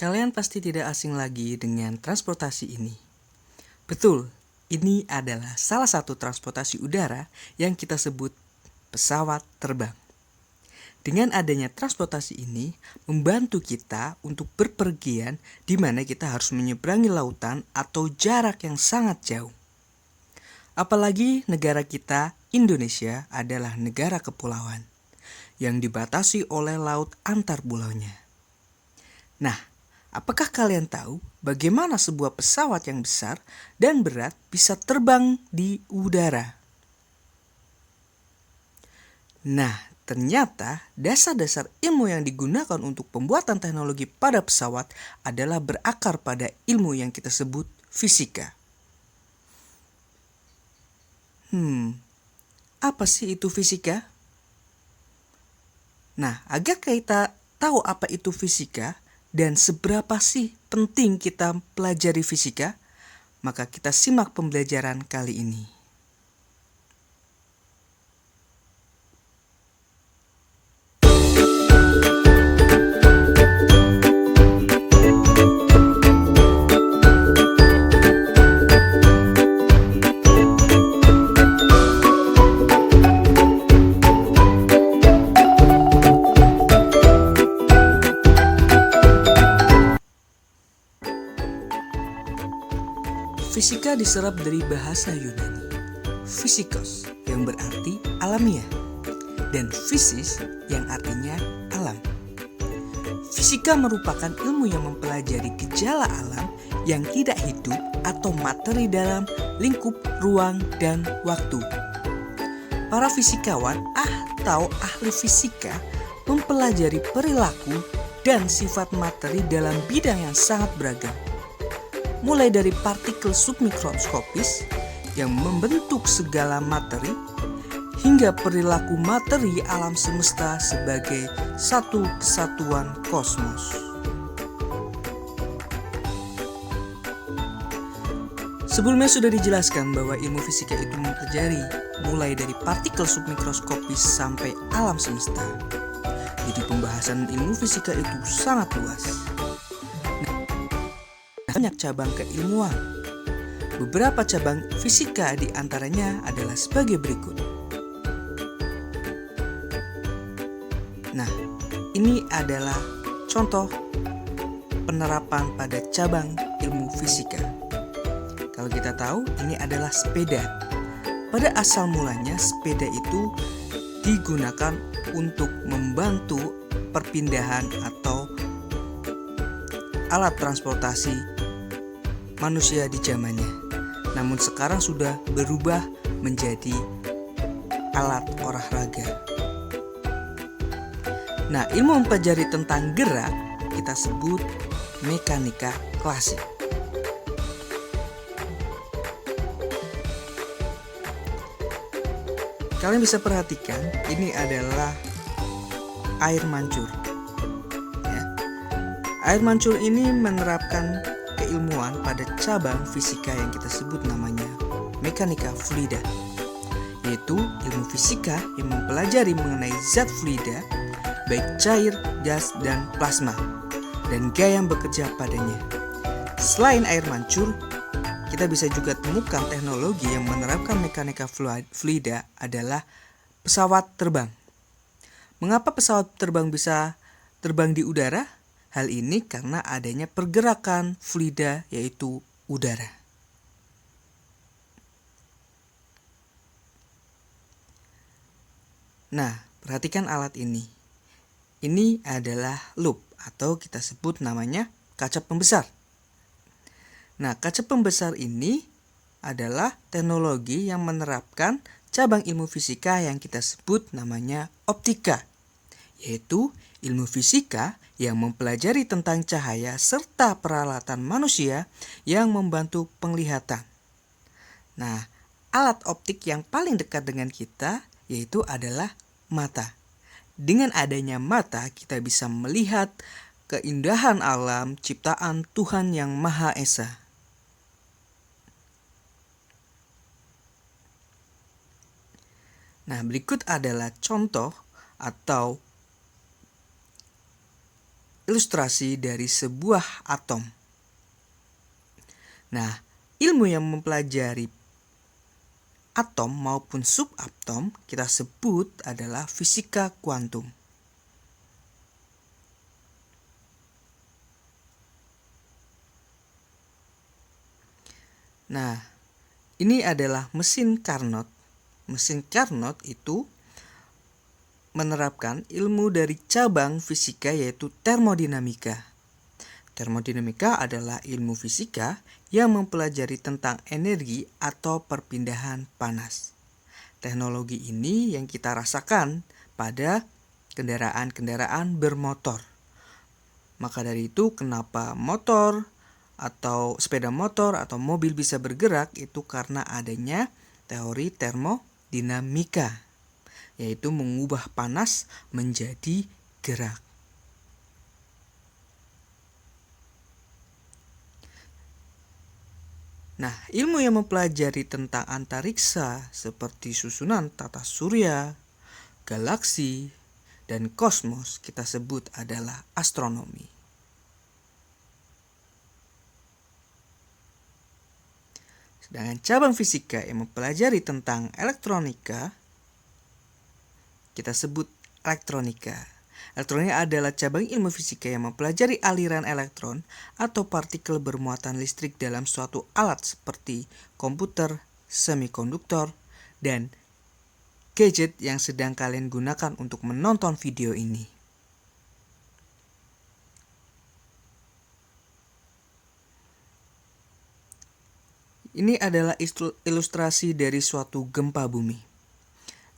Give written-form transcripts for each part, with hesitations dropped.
Kalian pasti tidak asing lagi dengan transportasi ini. Betul, ini adalah salah satu transportasi udara yang kita sebut pesawat terbang. Dengan adanya transportasi ini, membantu kita untuk berpergian di mana kita harus menyeberangi lautan atau jarak yang sangat jauh. Apalagi negara kita, Indonesia, adalah negara kepulauan yang dibatasi oleh laut antar pulaunya. Nah, apakah kalian tahu bagaimana sebuah pesawat yang besar dan berat bisa terbang di udara? Nah, ternyata dasar-dasar ilmu yang digunakan untuk pembuatan teknologi pada pesawat adalah berakar pada ilmu yang kita sebut fisika. Apa sih itu fisika? Nah, agar kita tahu apa itu fisika dan seberapa sih penting kita pelajari fisika, maka kita simak pembelajaran kali ini. Fisika diserap dari bahasa Yunani, physikos yang berarti alamiah, dan physis yang artinya alam. Fisika merupakan ilmu yang mempelajari gejala alam yang tidak hidup atau materi dalam lingkup ruang dan waktu. Para fisikawan atau ahli fisika mempelajari perilaku dan sifat materi dalam bidang yang sangat beragam. Mulai dari partikel submikroskopis yang membentuk segala materi, hingga perilaku materi alam semesta sebagai satu kesatuan kosmos. Sebelumnya sudah dijelaskan bahwa ilmu fisika itu mempelajari mulai dari partikel submikroskopis sampai alam semesta. Jadi pembahasan ilmu fisika itu sangat luas. Banyak cabang keilmuan. Beberapa cabang fisika di antaranya adalah sebagai berikut. Nah, ini adalah contoh penerapan pada cabang ilmu fisika. Kalau kita tahu, ini adalah sepeda. Pada asal mulanya, sepeda itu digunakan untuk membantu perpindahan atau alat transportasi manusia di zamannya. Namun sekarang sudah berubah menjadi alat olahraga. Nah, ilmu mempelajari tentang gerak kita sebut mekanika klasik. Kalian bisa perhatikan, ini adalah air mancur. Air mancur ini menerapkan keilmuan pada cabang fisika yang kita sebut namanya mekanika fluida, yaitu ilmu fisika yang mempelajari mengenai zat fluida, baik cair, gas, dan plasma, dan gaya yang bekerja padanya. Selain air mancur, kita bisa juga temukan teknologi yang menerapkan mekanika fluida adalah pesawat terbang. Mengapa pesawat terbang bisa terbang di udara? Hal ini karena adanya pergerakan fluida yaitu udara. Nah, perhatikan alat ini. Ini adalah loop atau kita sebut namanya kaca pembesar. Nah, kaca pembesar ini adalah teknologi yang menerapkan cabang ilmu fisika yang kita sebut namanya optika, yaitu ilmu fisika yang mempelajari tentang cahaya serta peralatan manusia yang membantu penglihatan. Nah, alat optik yang paling dekat dengan kita yaitu adalah mata. Dengan adanya mata, kita bisa melihat keindahan alam ciptaan Tuhan yang Maha Esa. Nah, berikut adalah contoh atau ilustrasi dari sebuah atom. Nah, ilmu yang mempelajari atom maupun subatom kita sebut adalah fisika kuantum. Nah, ini adalah mesin Carnot. Mesin Carnot itu menerapkan ilmu dari cabang fisika yaitu termodinamika. Termodinamika adalah ilmu fisika yang mempelajari tentang energi atau perpindahan panas. Teknologi ini yang kita rasakan pada kendaraan-kendaraan bermotor. Maka dari itu kenapa motor atau sepeda motor atau mobil bisa bergerak itu karena adanya teori termodinamika, yaitu mengubah panas menjadi gerak. Nah, ilmu yang mempelajari tentang antariksa seperti susunan tata surya, galaksi, dan kosmos kita sebut adalah astronomi. Sedangkan cabang fisika yang mempelajari tentang elektronika kita sebut elektronika. Elektronika adalah cabang ilmu fisika yang mempelajari aliran elektron atau partikel bermuatan listrik dalam suatu alat seperti komputer, semikonduktor, dan gadget yang sedang kalian gunakan untuk menonton video ini. Ini adalah ilustrasi dari suatu gempa bumi.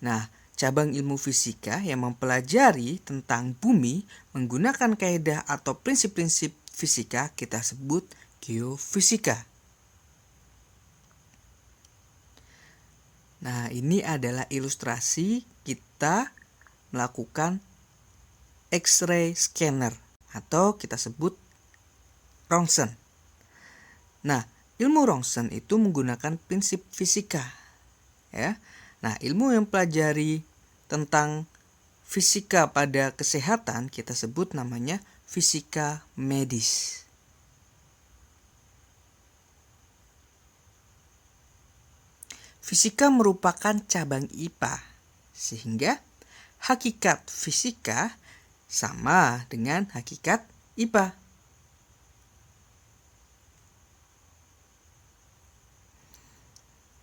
Nah, cabang ilmu fisika yang mempelajari tentang bumi menggunakan kaidah atau prinsip-prinsip fisika kita sebut geofisika. Nah, ini adalah ilustrasi kita melakukan X-ray scanner atau kita sebut Rontgen. Nah, ilmu Rontgen itu menggunakan prinsip fisika, ya. Nah, ilmu yang pelajari tentang fisika pada kesehatan kita sebut namanya fisika medis. Fisika merupakan cabang IPA, sehingga hakikat fisika sama dengan hakikat IPA.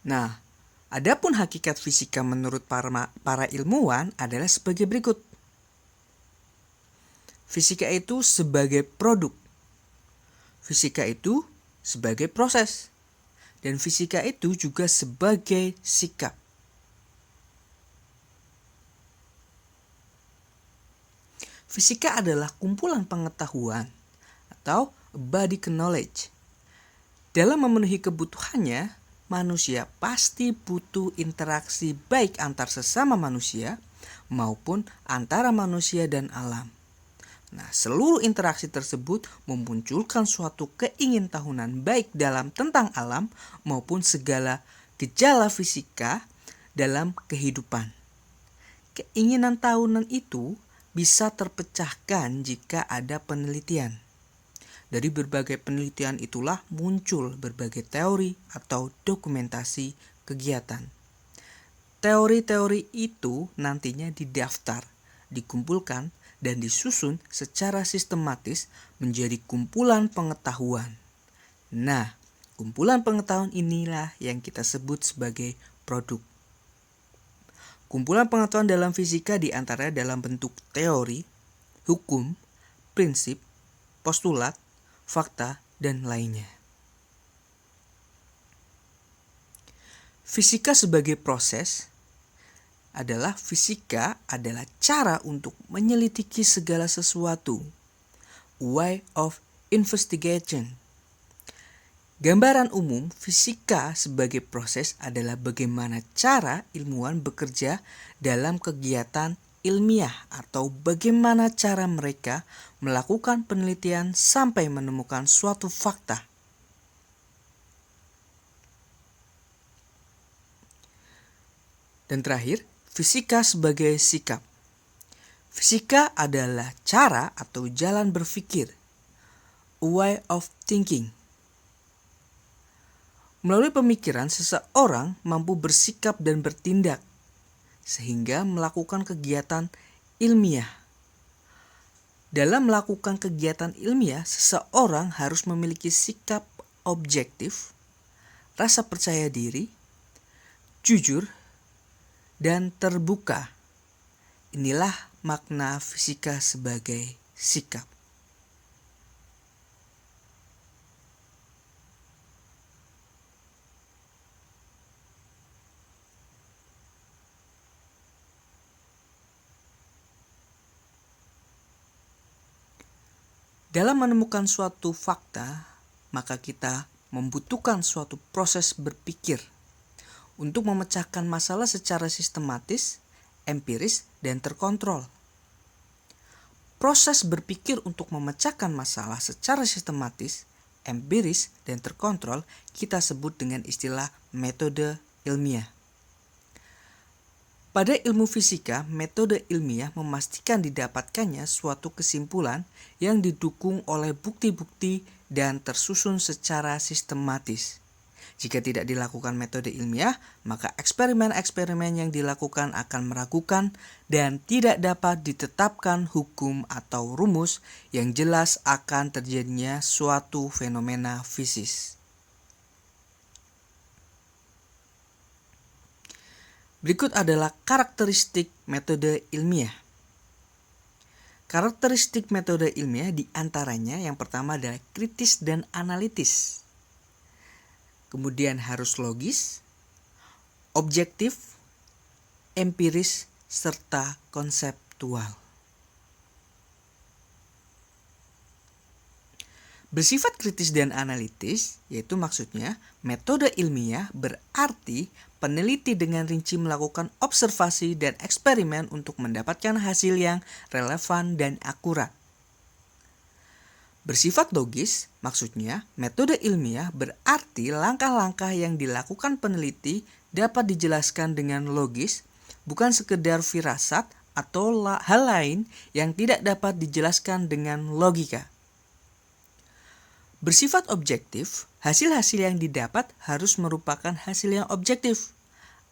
Nah, adapun hakikat fisika menurut para ilmuwan adalah sebagai berikut. Fisika itu sebagai produk. Fisika itu sebagai proses. Dan fisika itu juga sebagai sikap. Fisika adalah kumpulan pengetahuan atau body knowledge. Dalam memenuhi kebutuhannya, manusia pasti butuh interaksi baik antar sesama manusia maupun antara manusia dan alam. Nah, seluruh interaksi tersebut memunculkan suatu keingintahunan baik dalam tentang alam maupun segala gejala fisika dalam kehidupan. Keinginan tahunan itu bisa terpecahkan jika ada penelitian. Dari berbagai penelitian itulah muncul berbagai teori atau dokumentasi kegiatan. Teori-teori itu nantinya didaftar, dikumpulkan, dan disusun secara sistematis menjadi kumpulan pengetahuan. Nah, kumpulan pengetahuan inilah yang kita sebut sebagai produk. Kumpulan pengetahuan dalam fisika diantaranya dalam bentuk teori, hukum, prinsip, postulat, fakta, dan lainnya. Fisika sebagai proses adalah cara untuk menyelidiki segala sesuatu. Way of investigation. Gambaran umum fisika sebagai proses adalah bagaimana cara ilmuwan bekerja dalam kegiatan ilmiah atau bagaimana cara mereka melakukan penelitian sampai menemukan suatu fakta. Dan terakhir, fisika sebagai sikap. Fisika adalah cara atau jalan berpikir, a way of thinking. Melalui pemikiran, seseorang mampu bersikap dan bertindak, sehingga melakukan kegiatan ilmiah. Dalam melakukan kegiatan ilmiah, seseorang harus memiliki sikap objektif, rasa percaya diri, jujur, dan terbuka. Inilah makna fisika sebagai sikap. Dalam menemukan suatu fakta, maka kita membutuhkan suatu proses berpikir untuk memecahkan masalah secara sistematis, empiris, dan terkontrol. Proses berpikir untuk memecahkan masalah secara sistematis, empiris, dan terkontrol kita sebut dengan istilah metode ilmiah. Pada ilmu fisika, metode ilmiah memastikan didapatkannya suatu kesimpulan yang didukung oleh bukti-bukti dan tersusun secara sistematis. Jika tidak dilakukan metode ilmiah, maka eksperimen-eksperimen yang dilakukan akan meragukan dan tidak dapat ditetapkan hukum atau rumus yang jelas akan terjadinya suatu fenomena fisis. Berikut adalah karakteristik metode ilmiah. Karakteristik metode ilmiah diantaranya yang pertama adalah kritis dan analitis. Kemudian harus logis, objektif, empiris, serta konseptual. Bersifat kritis dan analitis, yaitu maksudnya metode ilmiah berarti peneliti dengan rinci melakukan observasi dan eksperimen untuk mendapatkan hasil yang relevan dan akurat. Bersifat logis, maksudnya metode ilmiah berarti langkah-langkah yang dilakukan peneliti dapat dijelaskan dengan logis, bukan sekedar firasat atau hal lain yang tidak dapat dijelaskan dengan logika. Bersifat objektif, hasil-hasil yang didapat harus merupakan hasil yang objektif.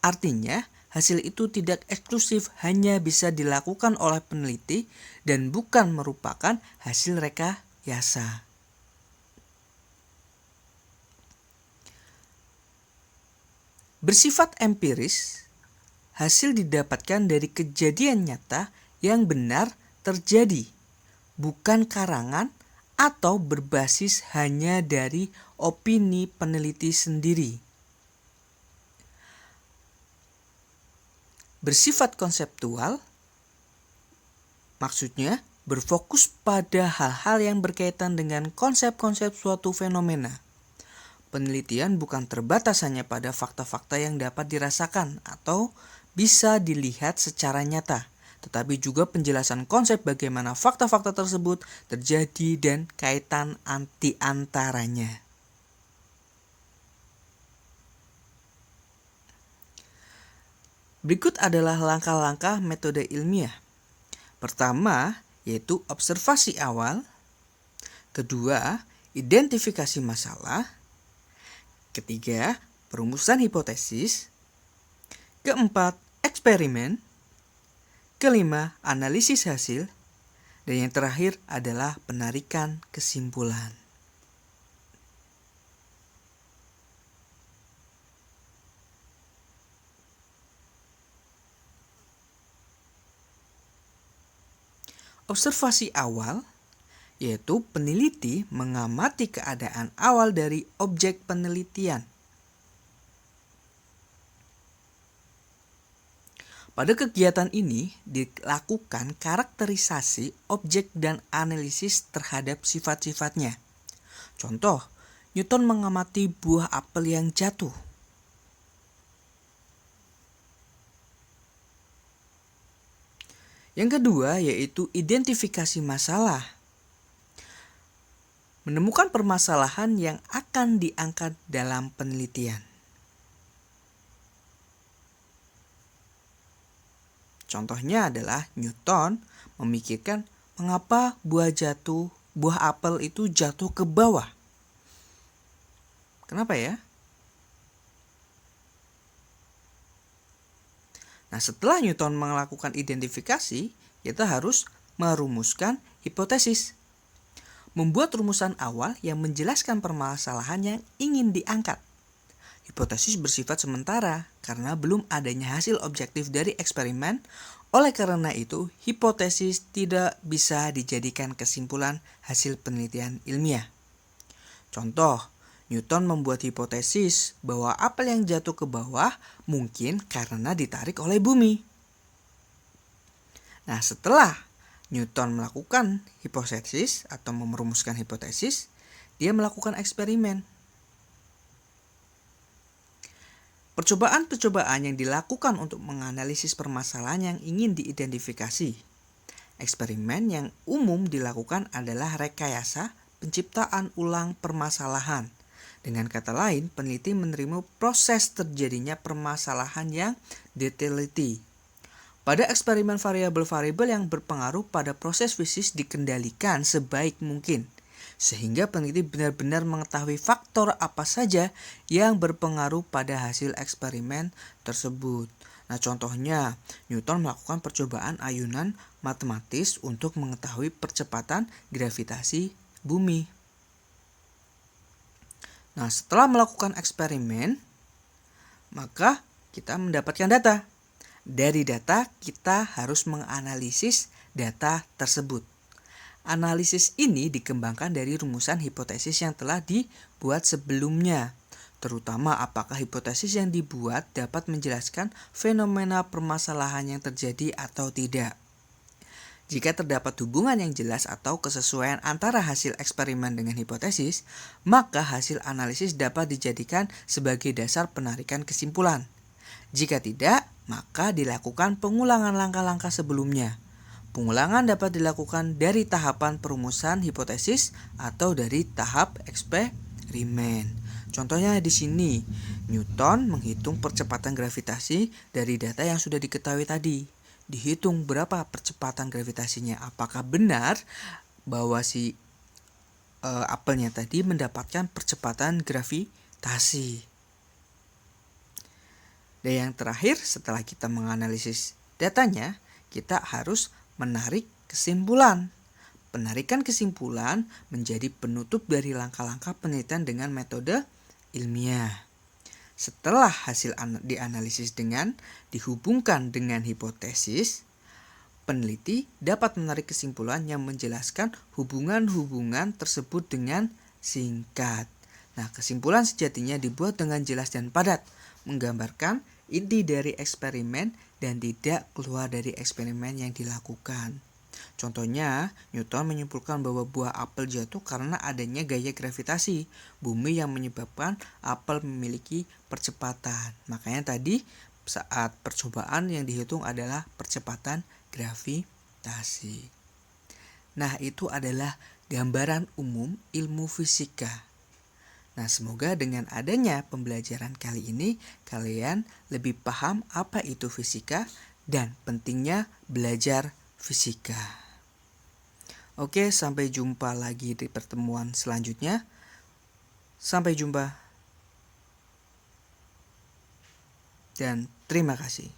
Artinya, hasil itu tidak eksklusif hanya bisa dilakukan oleh peneliti dan bukan merupakan hasil rekayasa. Bersifat empiris, hasil didapatkan dari kejadian nyata yang benar terjadi, bukan karangan atau berbasis hanya dari opini peneliti sendiri. Bersifat konseptual, maksudnya berfokus pada hal-hal yang berkaitan dengan konsep-konsep suatu fenomena. Penelitian bukan terbatas hanya pada fakta-fakta yang dapat dirasakan atau bisa dilihat secara nyata, tetapi juga penjelasan konsep bagaimana fakta-fakta tersebut terjadi dan kaitan antaranya. Berikut adalah langkah-langkah metode ilmiah. Pertama, yaitu observasi awal. Kedua, identifikasi masalah. Ketiga, perumusan hipotesis. Keempat, eksperimen. Kelima, analisis hasil. Dan yang terakhir adalah penarikan kesimpulan. Observasi awal, yaitu peneliti mengamati keadaan awal dari objek penelitian. Pada kegiatan ini dilakukan karakterisasi objek dan analisis terhadap sifat-sifatnya. Contoh, Newton mengamati buah apel yang jatuh. Yang kedua yaitu identifikasi masalah. Menemukan permasalahan yang akan diangkat dalam penelitian. Contohnya adalah Newton memikirkan mengapa buah apel itu jatuh ke bawah. Kenapa ya? Nah, setelah Newton melakukan identifikasi, kita harus merumuskan hipotesis. Membuat rumusan awal yang menjelaskan permasalahan yang ingin diangkat. Hipotesis bersifat sementara karena belum adanya hasil objektif dari eksperimen. Oleh karena itu, hipotesis tidak bisa dijadikan kesimpulan hasil penelitian ilmiah. Contoh, Newton membuat hipotesis bahwa apel yang jatuh ke bawah mungkin karena ditarik oleh bumi. Nah, setelah Newton melakukan hipotesis atau merumuskan hipotesis, dia melakukan eksperimen. Percobaan-percobaan yang dilakukan untuk menganalisis permasalahan yang ingin diidentifikasi. Eksperimen yang umum dilakukan adalah rekayasa penciptaan ulang permasalahan. Dengan kata lain, peneliti menerima proses terjadinya permasalahan yang diteliti. Pada eksperimen variabel-variabel yang berpengaruh pada proses fisik dikendalikan sebaik mungkin, sehingga peneliti benar-benar mengetahui faktor apa saja yang berpengaruh pada hasil eksperimen tersebut. Nah, contohnya, Newton melakukan percobaan ayunan matematis untuk mengetahui percepatan gravitasi bumi. Nah, setelah melakukan eksperimen, maka kita mendapatkan data. Dari data, kita harus menganalisis data tersebut. Analisis ini dikembangkan dari rumusan hipotesis yang telah dibuat sebelumnya, terutama apakah hipotesis yang dibuat dapat menjelaskan fenomena permasalahan yang terjadi atau tidak. Jika terdapat hubungan yang jelas atau kesesuaian antara hasil eksperimen dengan hipotesis, maka hasil analisis dapat dijadikan sebagai dasar penarikan kesimpulan. Jika tidak, maka dilakukan pengulangan langkah-langkah sebelumnya. Pengulangan dapat dilakukan dari tahapan perumusan hipotesis atau dari tahap eksperimen. Contohnya di sini, Newton menghitung percepatan gravitasi dari data yang sudah diketahui tadi. Dihitung berapa percepatan gravitasinya. Apakah benar bahwa si apelnya tadi mendapatkan percepatan gravitasi. Dan yang terakhir, setelah kita menganalisis datanya, kita harus menarik kesimpulan. Penarikan kesimpulan menjadi penutup dari langkah-langkah penelitian dengan metode ilmiah. Setelah hasil dianalisis dengan dihubungkan dengan hipotesis, peneliti dapat menarik kesimpulan yang menjelaskan hubungan-hubungan tersebut dengan singkat. Nah, kesimpulan sejatinya dibuat dengan jelas dan padat, menggambarkan inti dari eksperimen dan tidak keluar dari eksperimen yang dilakukan. Contohnya, Newton menyimpulkan bahwa buah apel jatuh karena adanya gaya gravitasi bumi yang menyebabkan apel memiliki percepatan. Makanya tadi saat percobaan yang dihitung adalah percepatan gravitasi. Nah, itu adalah gambaran umum ilmu fisika. Nah, semoga dengan adanya pembelajaran kali ini, kalian lebih paham apa itu fisika dan pentingnya belajar fisika. Oke, sampai jumpa lagi di pertemuan selanjutnya. Sampai jumpa. Dan terima kasih.